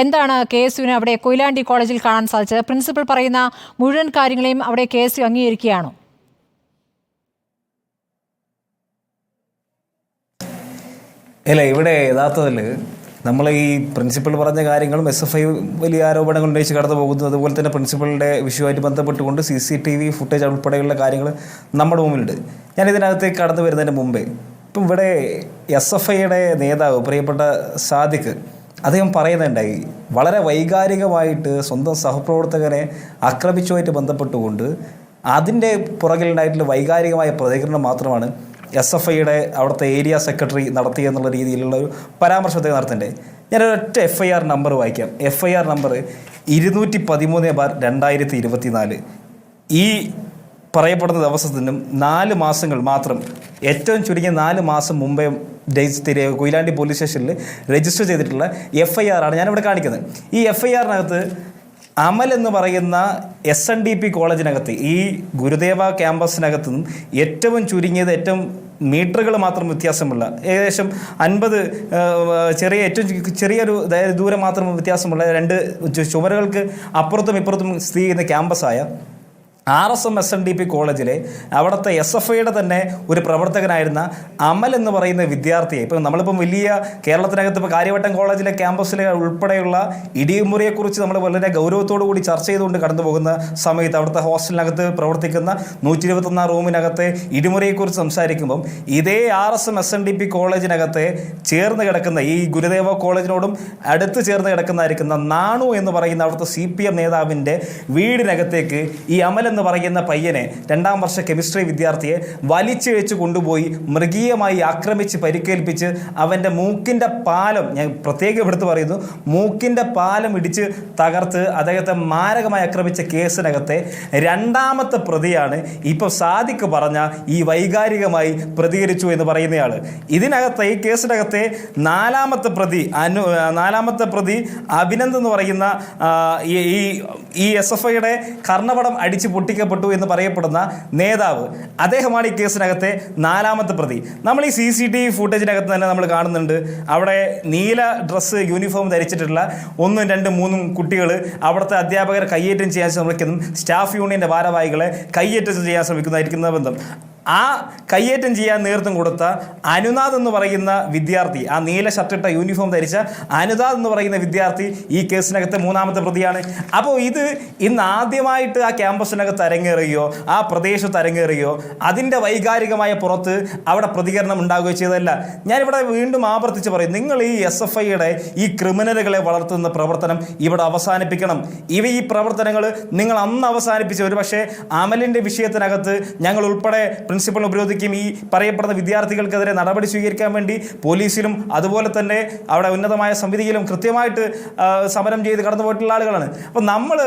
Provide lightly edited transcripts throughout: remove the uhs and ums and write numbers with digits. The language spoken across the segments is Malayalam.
എന്താണ് KSUവിന് അവിടെ കൊയിലാണ്ടി കോളേജിൽ കാണാൻ സാധിച്ചത്? പ്രിൻസിപ്പൽ പറയുന്ന മുഴുവൻ കാര്യങ്ങളെയും അവിടെ KSU അംഗീകരിക്കുകയാണോ? ഇല്ല, ഇവിടെ യഥാർത്ഥത്തിൽ നമ്മൾ ഈ പ്രിൻസിപ്പൽ പറഞ്ഞ കാര്യങ്ങളും SFI വലിയ ആരോപണങ്ങൾ ഉന്നയിച്ച് കടന്നു പോകുന്നു. അതുപോലെ തന്നെ പ്രിൻസിപ്പലിൻ്റെ വിഷയവുമായിട്ട് ബന്ധപ്പെട്ടുകൊണ്ട് CCTV ഫുട്ടേജ് ഉൾപ്പെടെയുള്ള കാര്യങ്ങൾ നമ്മുടെ മുമ്പിലുണ്ട്. ഞാൻ ഇതിനകത്തേക്ക് കടന്നു വരുന്നതിന് മുമ്പേ ഇപ്പം ഇവിടെ SFIയുടെ നേതാവ് പ്രിയപ്പെട്ട സാദിഖ് അദ്ദേഹം പറയുന്നുണ്ടായി, വളരെ വൈകാരികമായിട്ട് സ്വന്തം സഹപ്രവർത്തകനെ ആക്രമിച്ചുമായിട്ട് ബന്ധപ്പെട്ടുകൊണ്ട് അതിൻ്റെ പുറകിലുണ്ടായിട്ടുള്ള വൈകാരികമായ പ്രതികരണം മാത്രമാണ് SFIയുടെ അവിടുത്തെ ഏരിയ സെക്രട്ടറി നടത്തിയെന്നുള്ള രീതിയിലുള്ള ഒരു പരാമർശത്തെ നടത്തണ്ടേ. ഞാനൊരൊറ്റ FIR നമ്പർ വായിക്കാം. FIR number 213/2024. ഈ പറയപ്പെടുന്ന ദിവസത്തിനും 4 മാസങ്ങൾ മാത്രം, ഏറ്റവും ചുരുങ്ങിയ 4 മാസം മുമ്പേ കൊയിലാണ്ടി പോലീസ് സ്റ്റേഷനിൽ രജിസ്റ്റർ ചെയ്തിട്ടുള്ള FIR ആണ് ഞാനിവിടെ കാണിക്കുന്നത്. ഈ FIRനകത്ത് അമൽ എന്ന് പറയുന്ന SNDP കോളേജിനകത്ത്, ഈ ഗുരുദേവ ക്യാമ്പസിനകത്ത് നിന്നും ഏറ്റവും ചുരുങ്ങിയത് ഏറ്റവും മീറ്ററുകൾ മാത്രം വ്യത്യാസമുള്ള, ഏകദേശം 50 ഏറ്റവും ചെറിയൊരു ദൂരം മാത്രം വ്യത്യാസമുള്ള 2 ചുമരുകൾക്ക് അപ്പുറത്തും ഇപ്പുറത്തും സ്ഥിതി ചെയ്യുന്ന ക്യാമ്പസായ RSM SNDP കോളേജിലെ അവിടുത്തെ SFIയുടെ തന്നെ ഒരു പ്രവർത്തകനായിരുന്ന അമൽ എന്ന് പറയുന്ന വിദ്യാർത്ഥിയെ, ഇപ്പം നമ്മളിപ്പം വലിയ കേരളത്തിനകത്ത് ഇപ്പോൾ കാര്യവട്ടം കോളേജിലെ ക്യാമ്പസിലെ ഉൾപ്പെടെയുള്ള ഇടിമുറിയെക്കുറിച്ച് നമ്മൾ വളരെ ഗൗരവത്തോടു കൂടി ചർച്ച ചെയ്തുകൊണ്ട് കടന്നു പോകുന്ന സമയത്ത് അവിടുത്തെ ഹോസ്റ്റലിനകത്ത് പ്രവർത്തിക്കുന്ന 121 റൂമിനകത്തെ ഇടിമുറിയെക്കുറിച്ച് സംസാരിക്കുമ്പം ഇതേ RSM SNDP കോളേജിനകത്തെ ചേർന്ന് കിടക്കുന്ന, ഈ ഗുരുദേവ കോളേജിനോടും അടുത്ത് ചേർന്ന് കിടക്കുന്നതായിരിക്കുന്ന നാണു എന്ന് പറയുന്ന അവിടുത്തെ CPM നേതാവിൻ്റെ വീടിനകത്തേക്ക് ഈ അമൽ എന്ന് പറയുന്ന പയ്യനെ, 2ാം വർഷ കെമിസ്ട്രി വിദ്യാർത്ഥിയെ വലിച്ചിഴച്ച് കൊണ്ടുപോയി മൃഗീയമായി ആക്രമിച്ച് പരിക്കേൽപ്പിച്ച് അവൻ്റെ മൂക്കിൻ്റെ പാലം, ഞാൻ പ്രത്യേകം എടുത്ത് പറയുന്നു, മൂക്കിൻ്റെ പാലം ഇടിച്ച് തകർത്ത് അദ്ദേഹത്തെ മാരകമായി ആക്രമിച്ച കേസിനകത്തെ 2ാമത്തെ പ്രതിയാണ് ഇപ്പോൾ സാദിഖ് പറഞ്ഞ ഈ വൈകാരികമായി പ്രതികരിച്ചു എന്ന് പറയുന്നയാൾ. ഇതിനകത്തെ, ഈ കേസിനകത്തെ 4ാമത്തെ പ്രതി അഭിനന്ദ് എന്ന് പറയുന്ന ഈ SFIയുടെ കർണപടം അടിച്ച് പൊട്ടിക്കപ്പെട്ടു എന്ന് പറയപ്പെടുന്ന നേതാവ്, അദ്ദേഹമാണ് ഈ കേസിനകത്തെ 4ാമത്തെ പ്രതി. നമ്മൾ ഈ CCTV ഫുട്ടേജിനകത്ത് തന്നെ നമ്മൾ കാണുന്നുണ്ട്, അവിടെ നീല ഡ്രസ്സ് യൂണിഫോം ധരിച്ചിട്ടുള്ള 1, 2, 3 കുട്ടികൾ അവിടുത്തെ അധ്യാപകരെ കയ്യേറ്റം ചെയ്യാൻ ശ്രമിക്കുന്നതും സ്റ്റാഫ് യൂണിയൻ്റെ ഭാരവാഹികളെ കയ്യേറ്റം ചെയ്യാൻ ശ്രമിക്കുന്നതായിരിക്കുന്ന ബന്ധം. ആ കയ്യേറ്റം ചെയ്യാൻ നേതൃത്വം കൊടുത്ത അനുനാഥ് എന്ന് പറയുന്ന വിദ്യാർത്ഥി, ആ നീല ഷർട്ടിട്ട യൂണിഫോം ധരിച്ച അനുനാഥ് എന്ന് പറയുന്ന വിദ്യാർത്ഥി ഈ കേസിനകത്തെ 3ാമത്തെ പ്രതിയാണ്. അപ്പോൾ ഇത് ഇന്ന് ആദ്യമായിട്ട് ആ ക്യാമ്പസിനകത്ത് അരങ്ങേറുകയോ ആ പ്രദേശത്ത് അരങ്ങേറുകയോ അതിൻ്റെ വൈകാരികമായ പുറത്ത് അവിടെ പ്രതികരണം ഉണ്ടാകുകയോ ചെയ്തതല്ല. ഞാനിവിടെ വീണ്ടും ആവർത്തിച്ച് പറയും, നിങ്ങൾ ഈ SFIയുടെ ഈ ക്രിമിനലുകളെ വളർത്തുന്ന പ്രവർത്തനം ഇവിടെ അവസാനിപ്പിക്കണം. ഈ പ്രവർത്തനങ്ങൾ നിങ്ങൾ അന്ന് അവസാനിപ്പിച്ച, ഒരു പക്ഷേ അമലിൻ്റെ വിഷയത്തിനകത്ത് ഞങ്ങൾ ഉൾപ്പെടെ പ്രിൻസിപ്പൽ ഉപരോധിക്കും, ഈ പറയപ്പെടുന്ന വിദ്യാർത്ഥികൾക്കെതിരെ നടപടി സ്വീകരിക്കാൻ വേണ്ടി പോലീസിലും അതുപോലെ തന്നെ അവിടെ ഉന്നതമായ സമിതിയിലും കൃത്യമായിട്ട് സമരം ചെയ്ത് കടന്നു പോയിട്ടുള്ള ആളുകളാണ്. അപ്പോൾ നമ്മൾ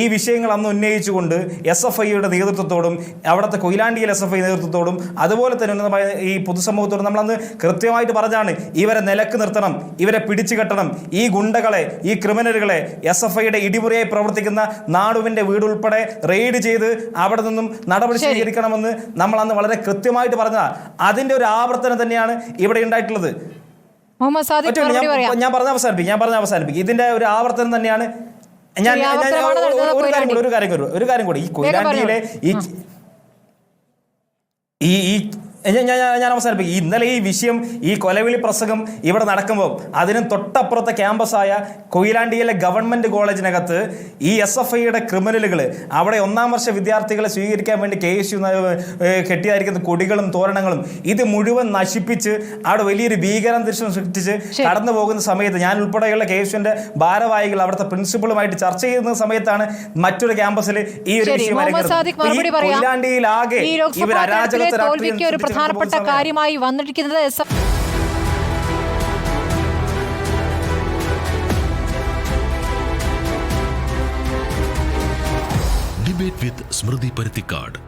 ഈ വിഷയങ്ങൾ അന്ന് ഉന്നയിച്ചുകൊണ്ട് SFIയുടെ നേതൃത്വത്തോടും അവിടുത്തെ കൊയിലാണ്ടിയിലെ SFI നേതൃത്വത്തോടും അതുപോലെ തന്നെ ഉന്നതമായ ഈ പൊതുസമൂഹത്തോടും നമ്മളന്ന് കൃത്യമായിട്ട് പറഞ്ഞാണ്, ഇവരെ നിലക്ക് നിർത്തണം, ഇവരെ പിടിച്ചു കെട്ടണം, ഈ ഗുണ്ടകളെ, ഈ ക്രിമിനലുകളെ, SFIയുടെ ഇടിമുറിയായി പ്രവർത്തിക്കുന്ന നാടുവിൻ്റെ വീടുൾപ്പെടെ റെയ്ഡ് ചെയ്ത് അവിടെ നിന്നും നടപടി സ്വീകരിക്കണമെന്ന് നമ്മൾ അന്ന് വളരെ കൃത്യമായിട്ട് പറഞ്ഞാൽ അതിന്റെ ഒരു ആവർത്തനം തന്നെയാണ് ഇവിടെ ഉണ്ടായിട്ടുള്ളത്. ഞാൻ പറഞ്ഞ അവസാനിപ്പിക്കും ഇതിന്റെ ഒരു ആവർത്തനം തന്നെയാണ്. ഒരു കാര്യം കൂടി, ഈ കൊയിലാണ്ടിയിലെ ഞാൻ അവസാനിപ്പിക്കും. ഇന്നലെ ഈ വിഷയം, ഈ കൊലവിളി പ്രസംഗം ഇവിടെ നടക്കുമ്പോൾ അതിന് തൊട്ടപ്പുറത്തെ ക്യാമ്പസായ കൊയിലാണ്ടിയിലെ ഗവൺമെൻറ് കോളേജിനകത്ത് ഈ SFIയുടെ ക്രിമിനലുകൾ അവിടെ 1ാം വർഷ വിദ്യാർത്ഥികളെ സ്വീകരിക്കാൻ വേണ്ടി KSU കെട്ടിയായിരിക്കുന്ന കൊടികളും തോരണങ്ങളും ഇത് മുഴുവൻ നശിപ്പിച്ച് അവിടെ വലിയൊരു ഭീകരാന്തരീക്ഷം സൃഷ്ടിച്ച് കടന്നു പോകുന്ന സമയത്ത് ഞാൻ ഉൾപ്പെടെയുള്ള KSUവിൻ്റെ ഭാരവാഹികൾ അവിടുത്തെ പ്രിൻസിപ്പളുമായിട്ട് ചർച്ച ചെയ്യുന്ന സമയത്താണ് മറ്റൊരു ക്യാമ്പസിൽ ഈ ഒരു വിഷയം കൊയിലാണ്ടിയിലാകെ ഇവർ അരാജകത്വ പ്രധാനപ്പെട്ട കാര്യമായി വന്നിരിക്കുന്നത് ഡിബേറ്റ് വിത്ത് സ്മൃതി പരുത്തിക്കാട്.